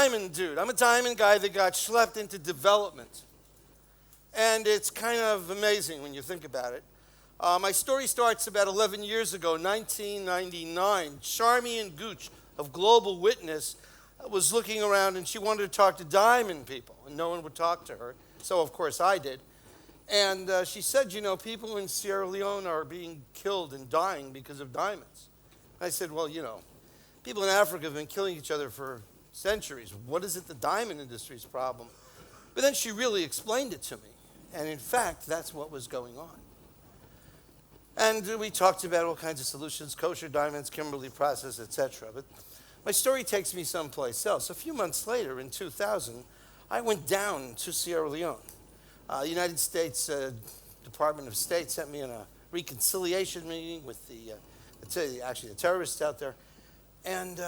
diamond dude. I'm a diamond guy that got schlepped into development. And it's kind of amazing when you think about it. My story starts about 11 years ago, 1999. Charmian Gooch of Global Witness was looking around, and she wanted to talk to diamond people, and no one would talk to her. So, of course, I did. And she said, you know, people in Sierra Leone are being killed and dying because of diamonds. I said, well, you know, people in Africa have been killing each other for centuries. What is it the diamond industry's problem? But then she really explained it to me. And in fact, that's what was going on. And we talked about all kinds of solutions, kosher diamonds, Kimberley Process, etc. But my story takes me someplace else. A few months later, in 2000, I went down to Sierra Leone. The United States Department of State sent me on a reconciliation meeting with the terrorists out there. And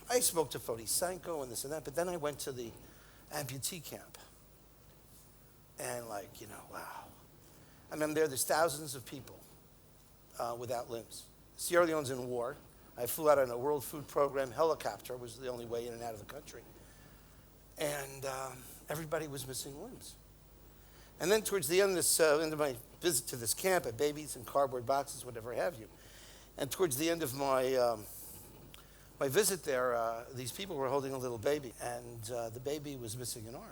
I spoke to Fodi Sanko and this and that, but then I went to the amputee camp. And wow. I mean, there's thousands of people without limbs. Sierra Leone's in war. I flew out on a World Food Program helicopter, was the only way in and out of the country. And everybody was missing limbs. And then towards the end of my visit to this camp, I had babies in cardboard boxes, whatever have you. And towards the end of my visit there, these people were holding a little baby, and the baby was missing an arm.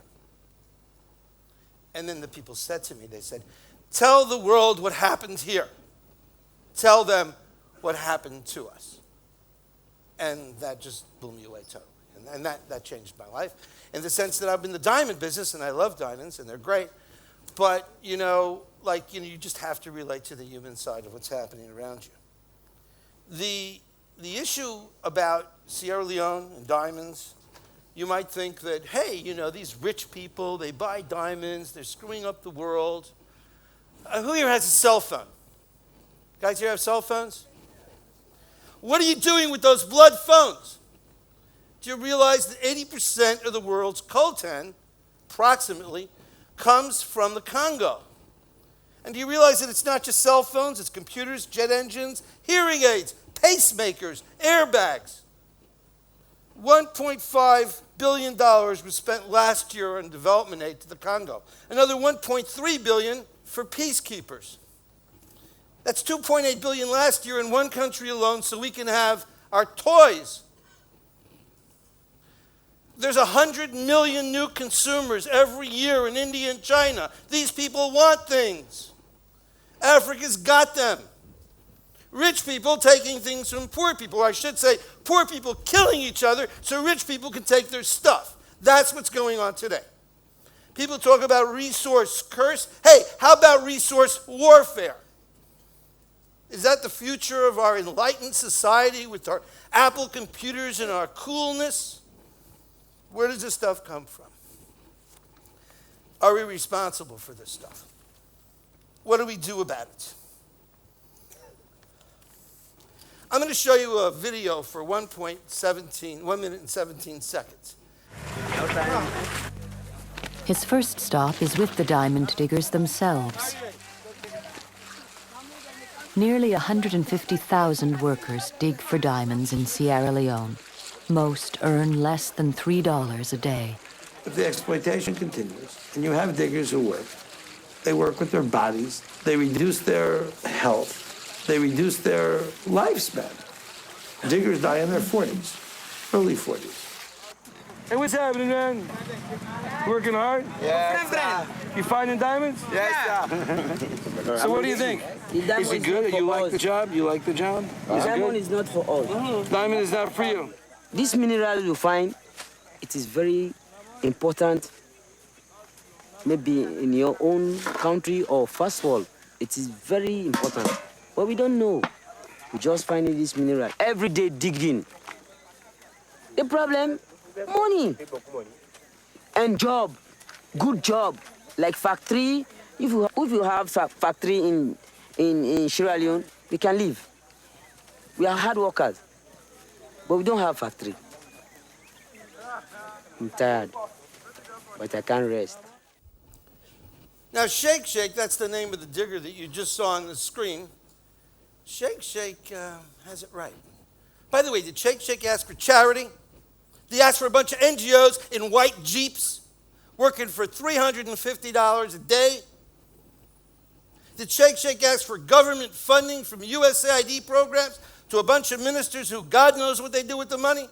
And then the people said to me, they said, tell the world what happened here. Tell them what happened to us. And that just blew me away totally. And that changed my life in the sense that I'm in the diamond business, and I love diamonds, and they're great. But, you just have to relate to the human side of what's happening around you. The issue about Sierra Leone and diamonds, you might think that, hey, these rich people, they buy diamonds, they're screwing up the world. Who here has a cell phone? Guys here have cell phones? What are you doing with those blood phones? Do you realize that 80% of the world's coltan, approximately, comes from the Congo? And do you realize that it's not just cell phones, it's computers, jet engines, hearing aids, pacemakers, airbags? $1.5 billion was spent last year on development aid to the Congo. Another $1.3 billion for peacekeepers. That's $2.8 billion last year in one country alone so we can have our toys. There's 100 million new consumers every year in India and China. These people want things. Africa's got them. Rich people taking things from poor people. Or I should say, poor people killing each other so rich people can take their stuff. That's what's going on today. People talk about resource curse. Hey, how about resource warfare? Is that the future of our enlightened society with our Apple computers and our coolness? Where does this stuff come from? Are we responsible for this stuff? What do we do about it? I'm going to show you a video for 1 minute and 17 seconds. His first stop is with the diamond diggers themselves. Nearly 150,000 workers dig for diamonds in Sierra Leone. Most earn less than $3 a day. If the exploitation continues, and you have diggers who work, they work with their bodies, they reduce their health, they reduce their lifespan. Diggers die in their 40s, early 40s. Hey, what's happening, man? Working hard? Yeah. You finding diamonds? Yes, So what do you think? Is it good? You like the job? You like the job? Diamond is not for us. Diamond is not for you. This mineral you find, it is very important, maybe in your own country or first world. It is very important. But we don't know. We just finding this mineral. Every day digging. The problem, money. And job, good job. Like factory, if you have factory in Sierra Leone, we can live. We are hard workers. But we don't have factory. I'm tired, but I can't rest. Now, Shake Shake, that's the name of the digger that you just saw on the screen. Shake Shake has it right. By the way, did Shake Shake ask for charity? They asked for a bunch of NGOs in white Jeeps working for $350 a day. Did Sheikh ask for government funding from USAID programs to a bunch of ministers who God knows what they do with the money?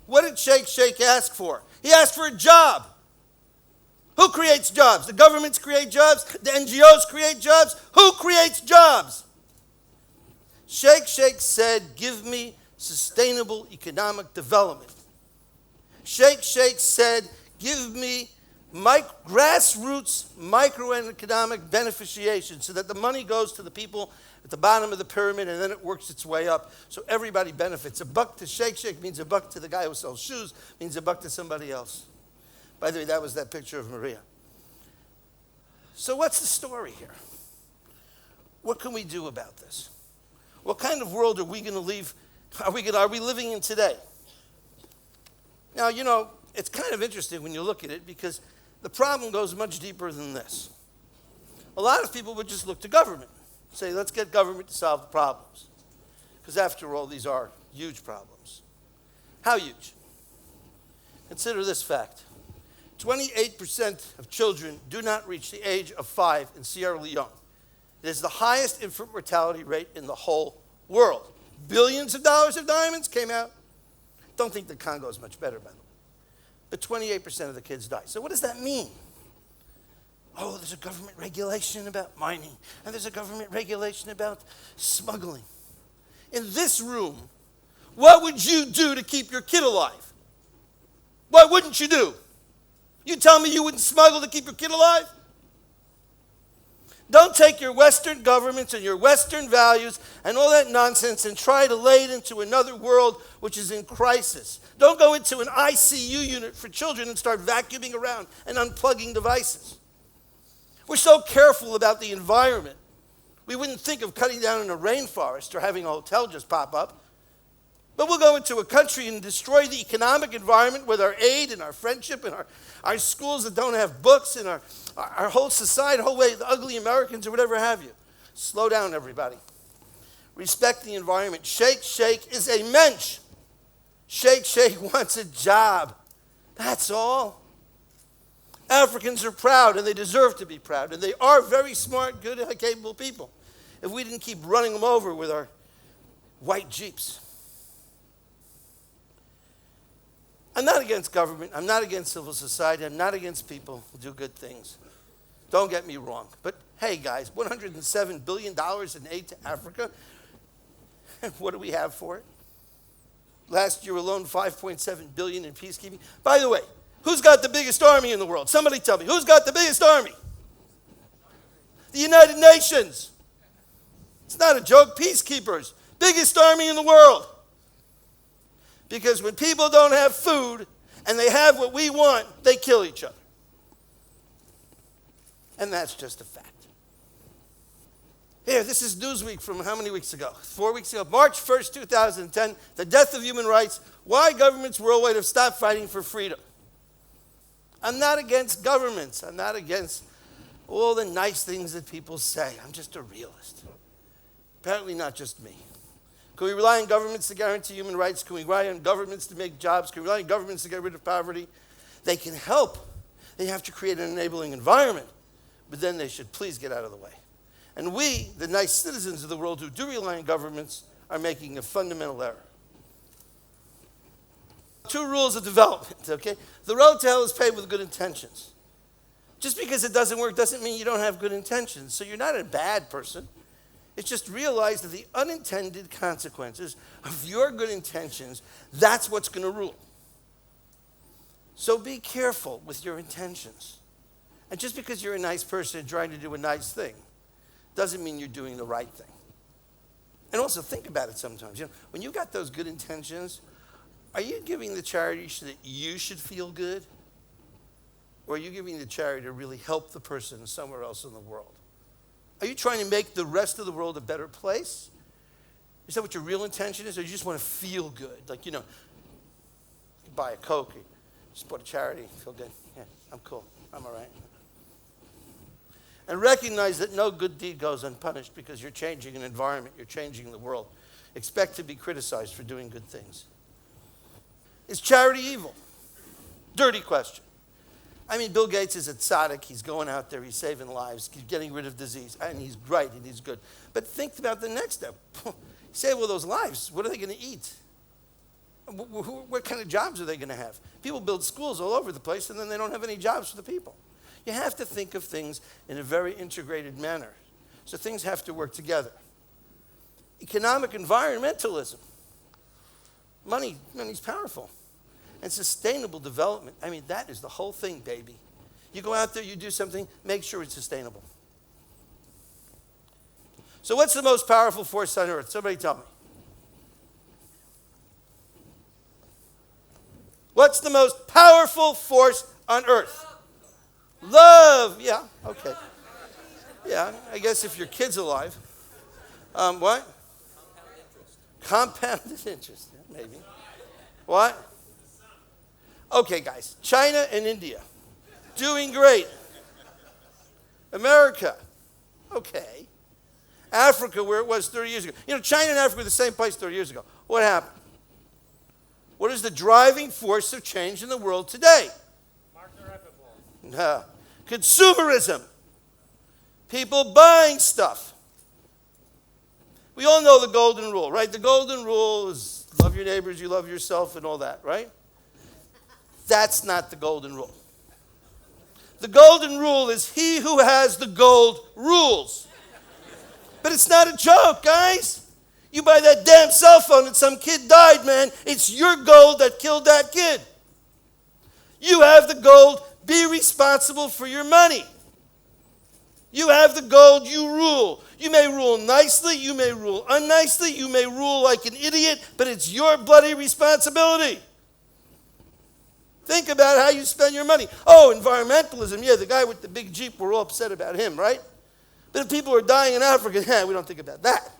What did Sheikh ask for? He asked for a job. Who creates jobs? The governments create jobs. The NGOs create jobs. Who creates jobs? Sheikh said, give me sustainable economic development. Sheikh said, give me grassroots microeconomic beneficiation so that the money goes to the people at the bottom of the pyramid and then it works its way up so everybody benefits. A buck to Sheikh means a buck to the guy who sells shoes, means a buck to somebody else. By the way, that was that picture of Maria. So what's the story here? What can we do about this? What kind of world are we going to leave? Are we living in today? Now, you know, it's kind of interesting when you look at it because the problem goes much deeper than this. A lot of people would just look to government, say, let's get government to solve the problems. Because after all, these are huge problems. How huge? Consider this fact. 28% of children do not reach the age of 5 in Sierra Leone. It is the highest infant mortality rate in the whole world. Billions of dollars of diamonds came out. Don't think the Congo is much better, by the way. But 28% of the kids die. So what does that mean? Oh, there's a government regulation about mining, and there's a government regulation about smuggling. In this room, what would you do to keep your kid alive? What wouldn't you do? You tell me you wouldn't smuggle to keep your kid alive? Don't take your Western governments and your Western values and all that nonsense and try to lay it into another world which is in crisis. Don't go into an ICU unit for children and start vacuuming around and unplugging devices. We're so careful about the environment. We wouldn't think of cutting down in a rainforest or having a hotel just pop up. But we'll go into a country and destroy the economic environment with our aid and our friendship and our schools that don't have books and our whole society, whole way, the ugly Americans or whatever have you. Slow down, everybody. Respect the environment. Sheikh is a mensch. Sheikh wants a job. That's all. Africans are proud, and they deserve to be proud. And they are very smart, good, and capable people. If we didn't keep running them over with our white Jeeps. I'm not against government. I'm not against civil society. I'm not against people who do good things. Don't get me wrong. But hey, guys, $107 billion in aid to Africa. What do we have for it? Last year alone, $5.7 billion in peacekeeping. By the way, who's got the biggest army in the world? Somebody tell me. Who's got the biggest army? The United Nations. It's not a joke. Peacekeepers. Biggest army in the world. Because when people don't have food and they have what we want, they kill each other. And that's just a fact. Here, this is Newsweek from how many weeks ago? 4 weeks ago. March 1st, 2010, the death of human rights. Why governments worldwide have stopped fighting for freedom. I'm not against governments. I'm not against all the nice things that people say. I'm just a realist. Apparently not just me. Can we rely on governments to guarantee human rights? Can we rely on governments to make jobs? Can we rely on governments to get rid of poverty? They can help. They have to create an enabling environment. But then they should please get out of the way. And we, the nice citizens of the world who do rely on governments, are making a fundamental error. 2 rules of development, okay? The road to hell is paved with good intentions. Just because it doesn't work doesn't mean you don't have good intentions. So you're not a bad person. It's just realize that the unintended consequences of your good intentions, that's what's going to rule. So be careful with your intentions. And just because you're a nice person trying to do a nice thing doesn't mean you're doing the right thing. And also think about it sometimes. You know, when you got those good intentions, are you giving the charity so that you should feel good? Or are you giving the charity to really help the person somewhere else in the world? Are you trying to make the rest of the world a better place? Is that what your real intention is? Or you just want to feel good? Like, you know, you buy a Coke, you support a charity, feel good. Yeah, I'm cool. I'm all right. And recognize that no good deed goes unpunished because you're changing an environment. You're changing the world. Expect to be criticized for doing good things. Is charity evil? Dirty question. I mean, Bill Gates is a tzaddik. He's going out there. He's saving lives. He's getting rid of disease. And he's right and he's good. But think about the next step. You save all those lives. What are they going to eat? What kind of jobs are they going to have? People build schools all over the place, and then they don't have any jobs for the people. You have to think of things in a very integrated manner. So things have to work together. Economic environmentalism. Money's powerful. And sustainable development. I mean, that is the whole thing, baby. You go out there, you do something, make sure it's sustainable. So what's the most powerful force on earth? Somebody tell me. What's the most powerful force on earth? Love. Yeah, okay. Yeah, I guess if your kid's alive. What? Compounded interest. Yeah, maybe. What? Okay, guys. China and India. Doing great. America. Okay. Africa, where it was 30 years ago. You know, China and Africa were the same place 30 years ago. What happened? What is the driving force of change in the world today? No. Consumerism. People buying stuff. We all know the golden rule, right? The golden rule is love your neighbors, you love yourself, and all that, right? That's not the golden rule. The golden rule is he who has the gold rules. But it's not a joke, guys. You buy that damn cell phone and some kid died, man. It's your gold that killed that kid. You have the gold. Be responsible for your money. You have the gold. You rule. You may rule nicely. You may rule unnicely. You may rule like an idiot, but it's your bloody responsibility. Think about how you spend your money. Oh, environmentalism. Yeah, the guy with the big Jeep, we're all upset about him, right? But if people are dying in Africa, we don't think about that.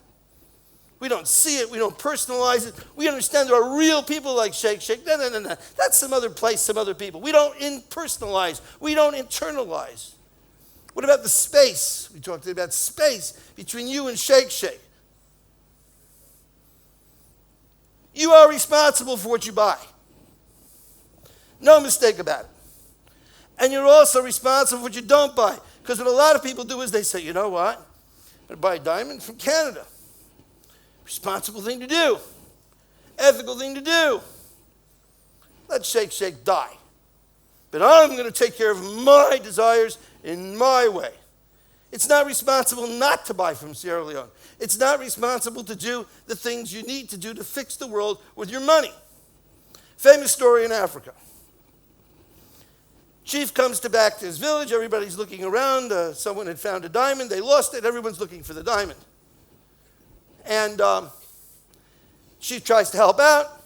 We don't see it. We don't personalize it. We understand there are real people like Sheikh. No. That's some other place, some other people. We don't impersonalize. We don't internalize. What about the space? We talked about space between you and Sheikh. You are responsible for what you buy. No mistake about it. And you're also responsible for what you don't buy. Because what a lot of people do is they say, you know what? I'm going to buy a diamond from Canada. Responsible thing to do. Ethical thing to do. Let Sheikh die. But I'm going to take care of my desires in my way. It's not responsible not to buy from Sierra Leone. It's not responsible to do the things you need to do to fix the world with your money. Famous story in Africa. Chief comes back to his village. Everybody's looking around. Someone had found a diamond. They lost it. Everyone's looking for the diamond. And Chief tries to help out.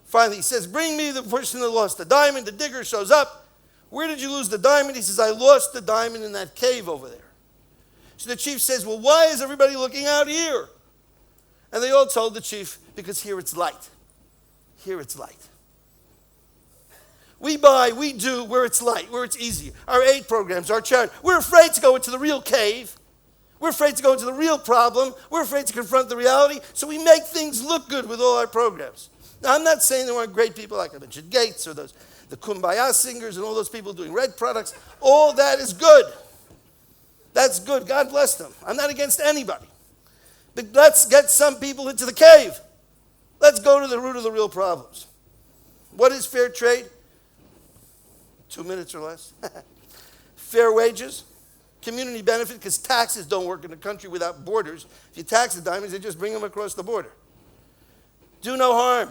Finally, he says, bring me the person that lost the diamond. The digger shows up. Where did you lose the diamond? He says, I lost the diamond in that cave over there. So the chief says, well, why is everybody looking out here? And they all told the chief, because here it's light. Here it's light. We buy, we do where it's light, where it's easy. Our aid programs, our charity. We're afraid to go into the real cave. We're afraid to go into the real problem. We're afraid to confront the reality. So we make things look good with all our programs. Now, I'm not saying there aren't great people like I mentioned Gates or the Kumbaya singers and all those people doing red products. All that is good. That's good. God bless them. I'm not against anybody. But let's get some people into the cave. Let's go to the root of the real problems. What is fair trade? 2 minutes or less. Fair wages. Community benefit, because taxes don't work in a country without borders. If you tax the diamonds, they just bring them across the border. Do no harm.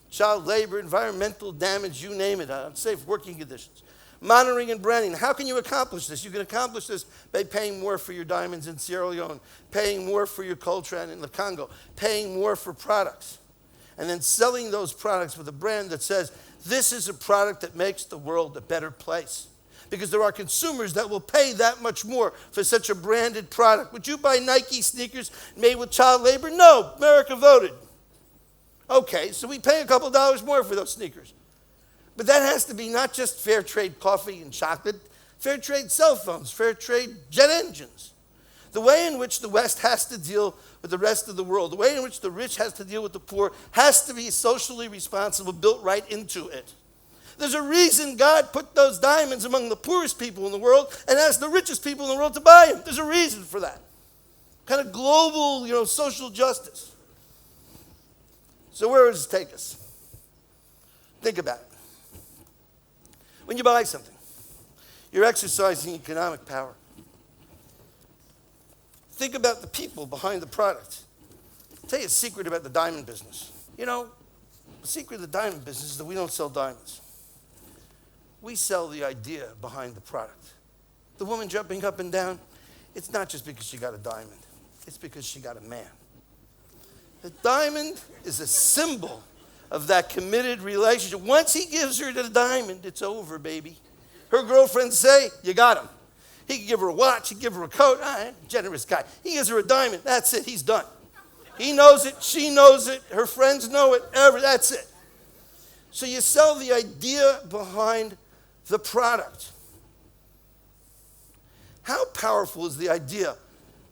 Child labor, environmental damage, you name it. Unsafe working conditions. Monitoring and branding. How can you accomplish this? You can accomplish this by paying more for your diamonds in Sierra Leone, paying more for your coltrane in the Congo, paying more for products, and then selling those products with a brand that says, this is a product that makes the world a better place. Because there are consumers that will pay that much more for such a branded product. Would you buy Nike sneakers made with child labor? No, America voted. Okay, so we pay a couple dollars more for those sneakers. But that has to be not just fair trade coffee and chocolate, fair trade cell phones, fair trade jet engines. The way in which the West has to deal with the rest of the world, the way in which the rich has to deal with the poor, has to be socially responsible, built right into it. There's a reason God put those diamonds among the poorest people in the world and asked the richest people in the world to buy them. There's a reason for that. Kind of global, social justice. So where does it take us? Think about it. When you buy something, you're exercising economic power. Think about the people behind the product. I'll tell you a secret about the diamond business. The secret of the diamond business is that we don't sell diamonds. We sell the idea behind the product. The woman jumping up and down, it's not just because she got a diamond. It's because she got a man. The diamond is a symbol of that committed relationship. Once he gives her the diamond, it's over, baby. Her girlfriends say, you got him. He can give her a watch, he can give her a coat. Generous guy. He gives her a diamond. That's it. He's done. He knows it. She knows it. Her friends know it. That's it. So you sell the idea behind the product. How powerful is the idea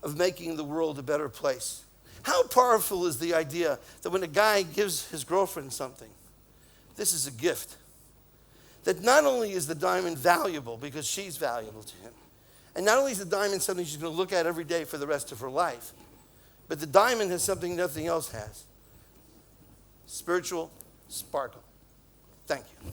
of making the world a better place? How powerful is the idea that when a guy gives his girlfriend something, this is a gift, that not only is the diamond valuable because she's valuable to him, and not only is the diamond something she's going to look at every day for the rest of her life, but the diamond has something nothing else has: spiritual sparkle. Thank you.